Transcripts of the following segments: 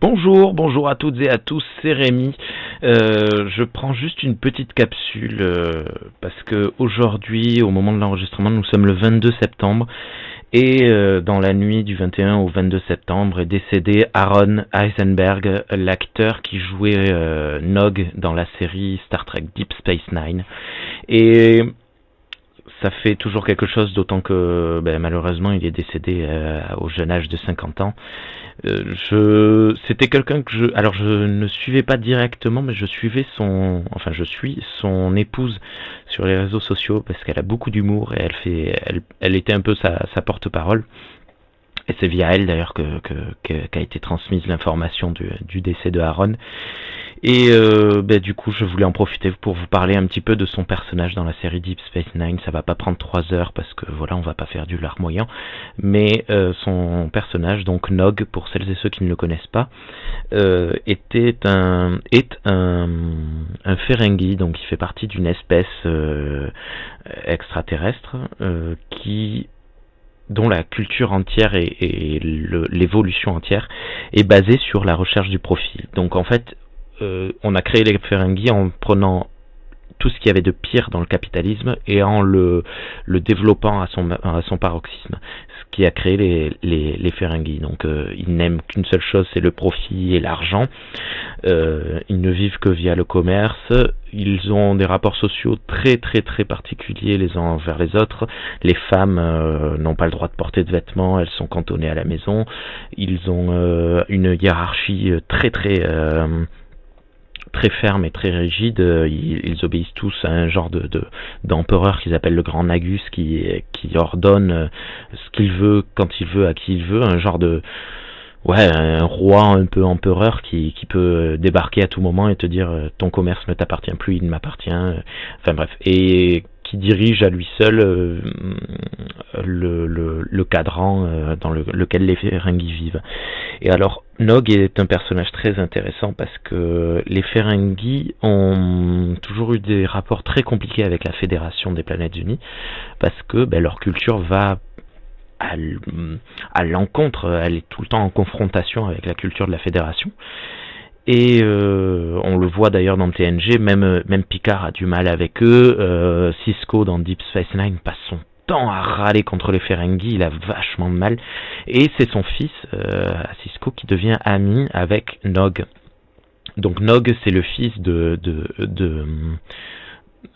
Bonjour à toutes et à tous, c'est Rémi. Je prends juste une petite capsule parce que aujourd'hui, au moment de l'enregistrement, nous sommes le 22 septembre et dans la nuit du 21 au 22 septembre est décédé Aaron Eisenberg, l'acteur qui jouait Nog dans la série Star Trek Deep Space Nine. Et ça fait toujours quelque chose, d'autant que malheureusement il est décédé au jeune âge de 50 ans. C'était quelqu'un que je ne suivais pas directement, mais je suis son épouse sur les réseaux sociaux parce qu'elle a beaucoup d'humour et elle était un peu sa porte-parole. Et c'est via elle d'ailleurs qu'a été transmise l'information du décès de Aaron. Et du coup, je voulais en profiter pour vous parler un petit peu de son personnage dans la série Deep Space Nine. Ça va pas prendre 3 heures parce que voilà, on va pas faire du larmoyant. Mais son personnage, donc Nog, pour celles et ceux qui ne le connaissent pas, est un Ferengi, donc il fait partie d'une espèce extraterrestre dont la culture entière et l'évolution entière est basée sur la recherche du profit. Donc en fait, on a créé les Ferengi en prenant tout ce qu'il y avait de pire dans le capitalisme et en le développant à son paroxysme, ce qui a créé les Ferengi. Donc ils n'aiment qu'une seule chose, c'est le profit et l'argent. Ils ne vivent que via le commerce. Ils ont des rapports sociaux très très très particuliers les uns envers les autres. Les femmes n'ont pas le droit de porter de vêtements, elles sont cantonnées à la maison. Ils ont une hiérarchie très ferme et très rigide. Ils obéissent tous à un genre d'empereur qu'ils appellent le grand Nagus qui ordonne ce qu'il veut, quand il veut, à qui il veut, un genre un roi un peu empereur qui peut débarquer à tout moment et te dire ton commerce ne t'appartient plus, il m'appartient, enfin bref, et qui dirige à lui seul le cadran dans lequel les Ferengi vivent. Et alors Nog est un personnage très intéressant parce que les Ferengi ont toujours eu des rapports très compliqués avec la Fédération des Planètes Unies parce que leur culture va à l'encontre, elle est tout le temps en confrontation avec la culture de la Fédération. Et on le voit d'ailleurs dans TNG, même Picard a du mal avec eux. Sisko dans Deep Space Nine passe son temps à râler contre les Ferengi, il a vachement de mal. Et c'est son fils, Sisko, qui devient ami avec Nog. Donc Nog, c'est le fils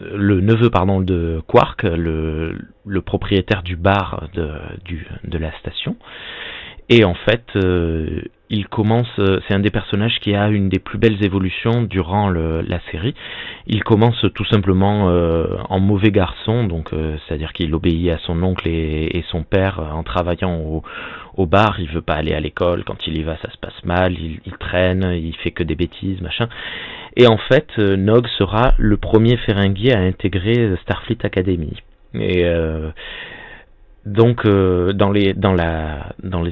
le neveu de Quark, le propriétaire du bar de la station. Et en fait, c'est un des personnages qui a une des plus belles évolutions durant la série. Il commence tout simplement en mauvais garçon, donc c'est-à-dire qu'il obéit à son oncle et son père en travaillant au bar. Il veut pas aller à l'école, quand il y va ça se passe mal, il traîne, il fait que des bêtises, machin. Et en fait, Nog sera le premier Ferengi à intégrer Starfleet Academy. Et donc dans les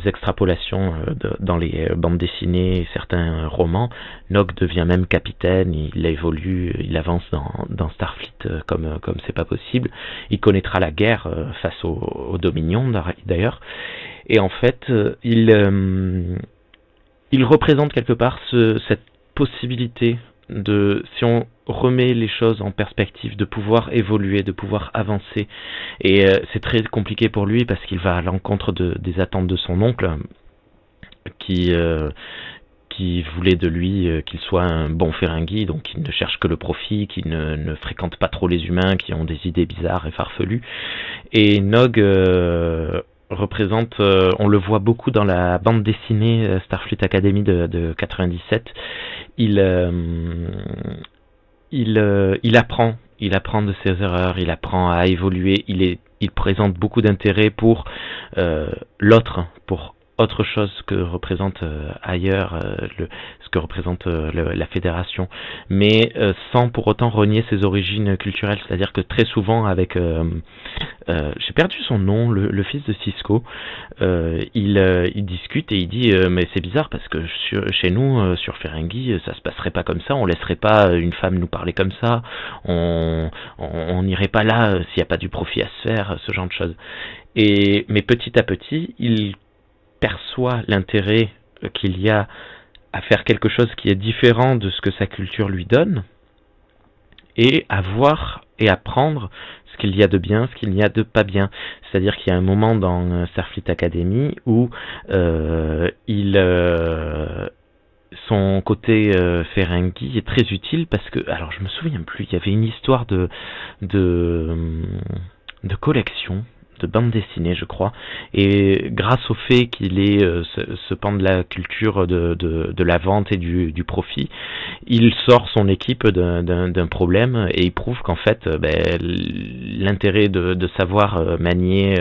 extrapolations, dans les bandes dessinées et certains romans, Nog devient même capitaine, il évolue, il avance dans Starfleet comme c'est pas possible. Il connaîtra la guerre face aux Dominions d'ailleurs. Et en fait, il représente quelque part cette possibilité si on remet les choses en perspective, de pouvoir évoluer, de pouvoir avancer. Et c'est très compliqué pour lui parce qu'il va à l'encontre des attentes de son oncle qui voulait de lui qu'il soit un bon Ferengi, donc qu'il ne cherche que le profit, qu'il ne fréquente pas trop les humains qui ont des idées bizarres et farfelues. Et Nog représente, on le voit beaucoup dans la bande dessinée Starfleet Academy de 97. Il apprend de ses erreurs, il apprend à évoluer, il présente beaucoup d'intérêt pour l'autre, pour autre chose que représente ailleurs ce que représente la fédération, mais sans pour autant renier ses origines culturelles. C'est-à-dire que très souvent avec j'ai perdu son nom, le fils de Sisko, il discute et il dit mais c'est bizarre parce que chez nous sur Ferengi ça se passerait pas comme ça, on laisserait pas une femme nous parler comme ça, on n'irait pas là s'il n'y a pas du profit à se faire, ce genre de choses. Mais petit à petit il perçoit l'intérêt qu'il y a à faire quelque chose qui est différent de ce que sa culture lui donne, et à voir et apprendre ce qu'il y a de bien, ce qu'il y a de pas bien. C'est-à-dire qu'il y a un moment dans Starfleet Academy où son côté Ferengi est très utile parce que, alors je me souviens plus, il y avait une histoire de collection, de bande dessinée je crois, et grâce au fait qu'il est ce pan de la culture de la vente et du profit, il sort son équipe d'un problème et il prouve qu'en fait l'intérêt de savoir manier,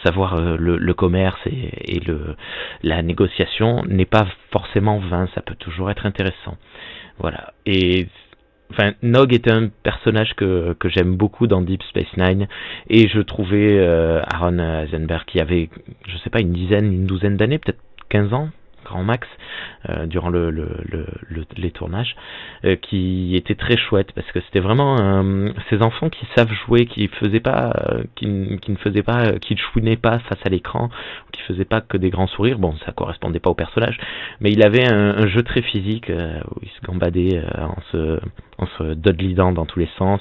savoir le commerce et la négociation n'est pas forcément vain, ça peut toujours être intéressant. Voilà. Et enfin, Nog est un personnage que j'aime beaucoup dans Deep Space Nine, et je trouvais Aaron Eisenberg, qui avait, je sais pas, une douzaine d'années, peut-être 15 ans, grand max, durant les tournages, qui était très chouette, parce que c'était vraiment ces enfants qui savent jouer, qui chouinaient pas face à l'écran, qui faisaient pas que des grands sourires. Bon, ça correspondait pas au personnage, mais il avait un jeu très physique où il se gambadait en se dodlidant dans tous les sens,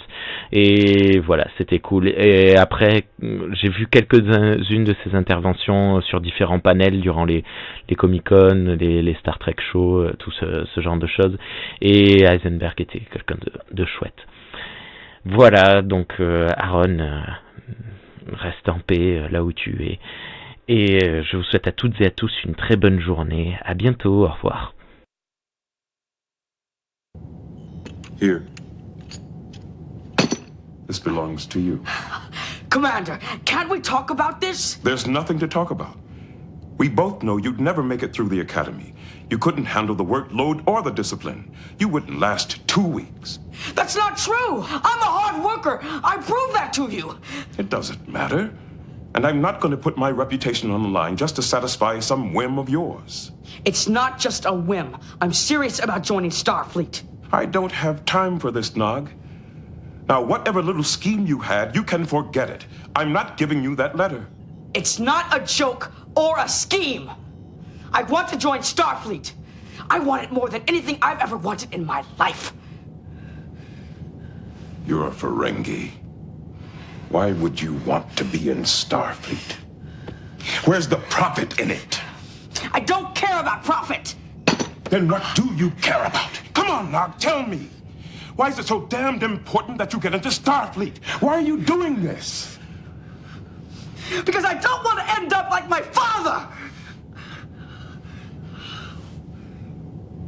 et voilà, c'était cool. Et après, j'ai vu quelques-unes de ses interventions sur différents panels durant les Comic-Con, les Star Trek Show, tout ce genre de choses, et Heisenberg était quelqu'un de chouette. Voilà, donc Aaron, reste en paix là où tu es, et je vous souhaite à toutes et à tous une très bonne journée. À bientôt, au revoir. Here. This belongs to you. Commander, can't we talk about this? There's nothing to talk about. We both know you'd never make it through the academy. You couldn't handle the workload or the discipline. You wouldn't last 2 weeks. That's not true! I'm a hard worker! I proved that to you! It doesn't matter. And I'm not going to put my reputation on the line just to satisfy some whim of yours. It's not just a whim. I'm serious about joining Starfleet. I don't have time for this, Nog. Now, whatever little scheme you had, you can forget it. I'm not giving you that letter. It's not a joke or a scheme. I want to join Starfleet. I want it more than anything I've ever wanted in my life. You're a Ferengi. Why would you want to be in Starfleet? Where's the profit in it? I don't care about profit. Then what do you care about? Come on, Nog, tell me. Why is it so damned important that you get into Starfleet? Why are you doing this? Because I don't want to end up like my father!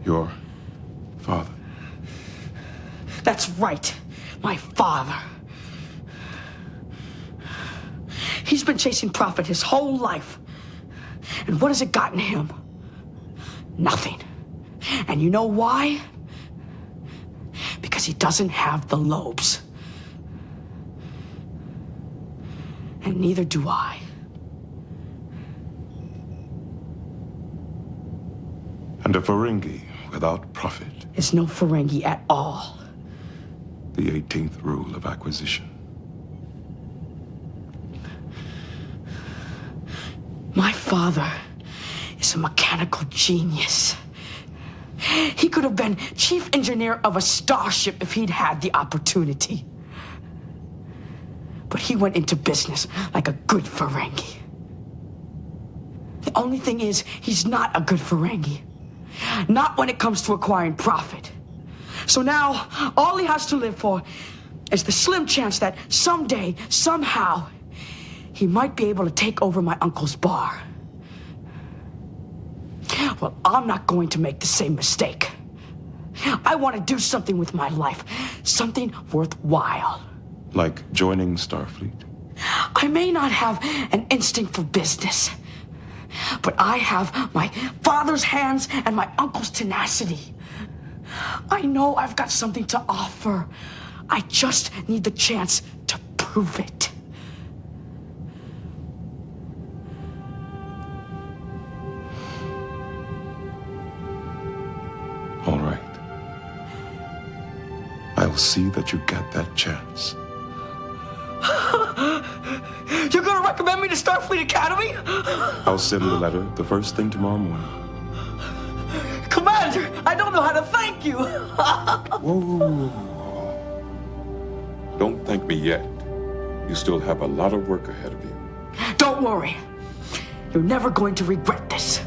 Your father? That's right, my father. He's been chasing profit his whole life. And what has it gotten him? Nothing. And you know why? Because he doesn't have the lobes. And neither do I. And a Ferengi without profit is no Ferengi at all. The 18th rule of acquisition. My father is a mechanical genius. He could have been chief engineer of a starship if he'd had the opportunity. But he went into business like a good Ferengi. The only thing is, he's not a good Ferengi. Not when it comes to acquiring profit. So now, all he has to live for is the slim chance that someday, somehow, he might be able to take over my uncle's bar. Well, I'm not going to make the same mistake. I want to do something with my life. Something worthwhile. Like joining Starfleet? I may not have an instinct for business, but I have my father's hands and my uncle's tenacity. I know I've got something to offer. I just need the chance to prove it. All right. I'll see that you get that chance. You're gonna recommend me to Starfleet Academy? I'll send the letter the first thing tomorrow morning. Commander! Commander, I don't know how to thank you. Whoa. Don't thank me yet. You still have a lot of work ahead of you. Don't worry. You're never going to regret this.